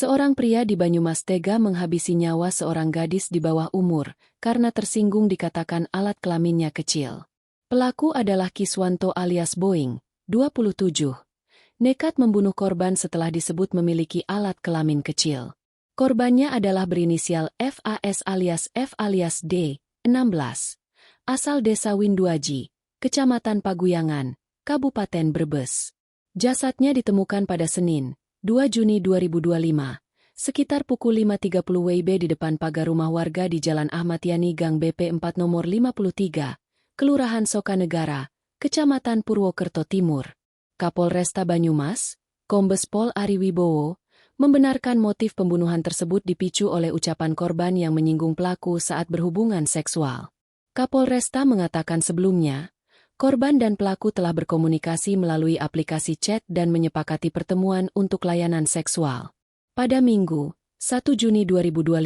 Seorang pria di Banyumas tega menghabisi nyawa seorang gadis di bawah umur karena tersinggung dikatakan alat kelaminnya kecil. Pelaku adalah Kiswanto alias Boing, 27. Nekat membunuh korban setelah disebut memiliki alat kelamin kecil. Korbannya adalah berinisial FAS alias F alias D, 16. Asal desa Winduaji, Kecamatan Paguyangan, Kabupaten Brebes. Jasadnya ditemukan pada Senin, 2 Juni 2025, sekitar pukul 5.30 WIB di depan pagar rumah warga di Jalan Ahmad Yani Gang BP 4 nomor 53, Kelurahan Sokanegara, Kecamatan Purwokerto Timur. Kapolresta Banyumas, Kombes Pol Ari Wibowo, membenarkan motif pembunuhan tersebut dipicu oleh ucapan korban yang menyinggung pelaku saat berhubungan seksual. Kapolresta mengatakan sebelumnya, korban dan pelaku telah berkomunikasi melalui aplikasi chat dan menyepakati pertemuan untuk layanan seksual. Pada Minggu, 1 Juni 2025,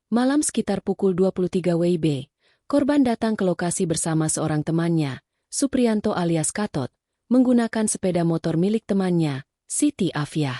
malam sekitar pukul 23 WIB, korban datang ke lokasi bersama seorang temannya, Supriyanto alias Katot, menggunakan sepeda motor milik temannya, Siti Afiah.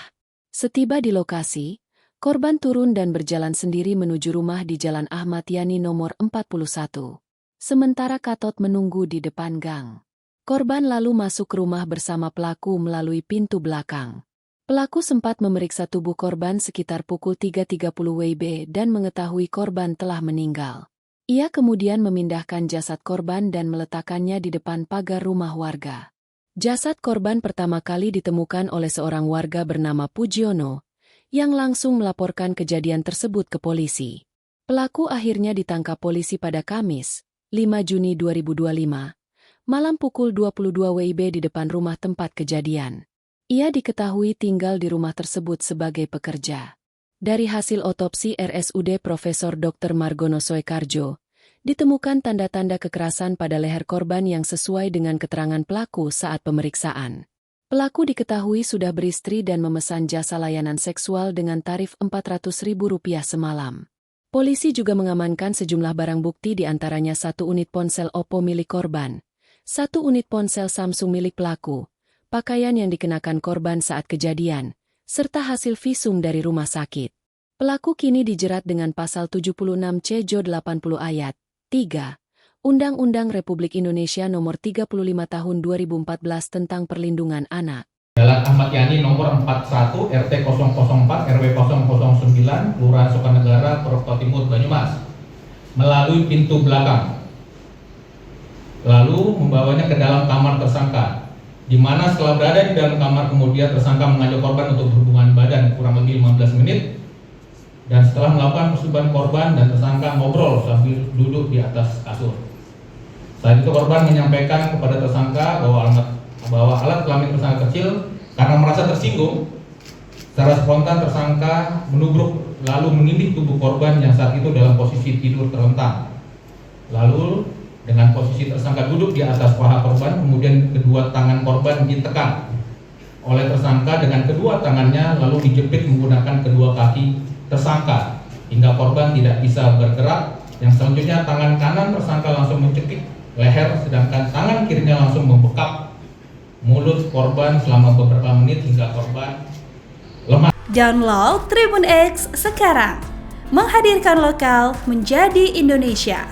Setiba di lokasi, korban turun dan berjalan sendiri menuju rumah di Jalan Ahmad Yani nomor 41. Sementara Katot menunggu di depan gang. Korban lalu masuk ke rumah bersama pelaku melalui pintu belakang. Pelaku sempat memeriksa tubuh korban sekitar pukul 3.30 WIB dan mengetahui korban telah meninggal. Ia kemudian memindahkan jasad korban dan meletakkannya di depan pagar rumah warga. Jasad korban pertama kali ditemukan oleh seorang warga bernama Pujiono, yang langsung melaporkan kejadian tersebut ke polisi. Pelaku akhirnya ditangkap polisi pada Kamis, 5 Juni 2025, malam pukul 22 WIB di depan rumah tempat kejadian. Ia diketahui tinggal di rumah tersebut sebagai pekerja. Dari hasil otopsi RSUD Profesor Dr. Margono Soekarjo, ditemukan tanda-tanda kekerasan pada leher korban yang sesuai dengan keterangan pelaku saat pemeriksaan. Pelaku diketahui sudah beristri dan memesan jasa layanan seksual dengan tarif Rp400.000 semalam. Polisi juga mengamankan sejumlah barang bukti di antaranya 1 unit ponsel Oppo milik korban, 1 unit ponsel Samsung milik pelaku, pakaian yang dikenakan korban saat kejadian, serta hasil visum dari rumah sakit. Pelaku kini dijerat dengan pasal 76C Jo 80 ayat 3, Undang-Undang Republik Indonesia Nomor 35 Tahun 2014 tentang Perlindungan Anak. Jalan Ahmad Yani nomor 41 RT 004 RW 009 Kelurahan Sokanegara Purwokerto Timur Banyumas melalui pintu belakang, lalu membawanya ke dalam kamar tersangka, di mana setelah berada di dalam kamar kemudian tersangka mengajak korban untuk berhubungan badan kurang lebih 15 menit, dan setelah melakukan persetubuhan korban dan tersangka ngobrol sambil duduk di atas kasur. Saat itu korban menyampaikan kepada tersangka bahwa alat kelamin tersangka kecil. Karena merasa tersinggung, secara spontan tersangka menubruk lalu menindih tubuh korban yang saat itu dalam posisi tidur terlentang. Lalu dengan posisi tersangka duduk di atas paha korban, kemudian kedua tangan korban ditekan oleh tersangka dengan kedua tangannya, lalu dijepit menggunakan kedua kaki tersangka hingga korban tidak bisa bergerak. Yang selanjutnya tangan kanan tersangka langsung mencekik leher, sedangkan tangan kirinya langsung membekap mulut korban selama beberapa menit hingga korban lemah. Download Tribun X sekarang, menghadirkan lokal menjadi Indonesia.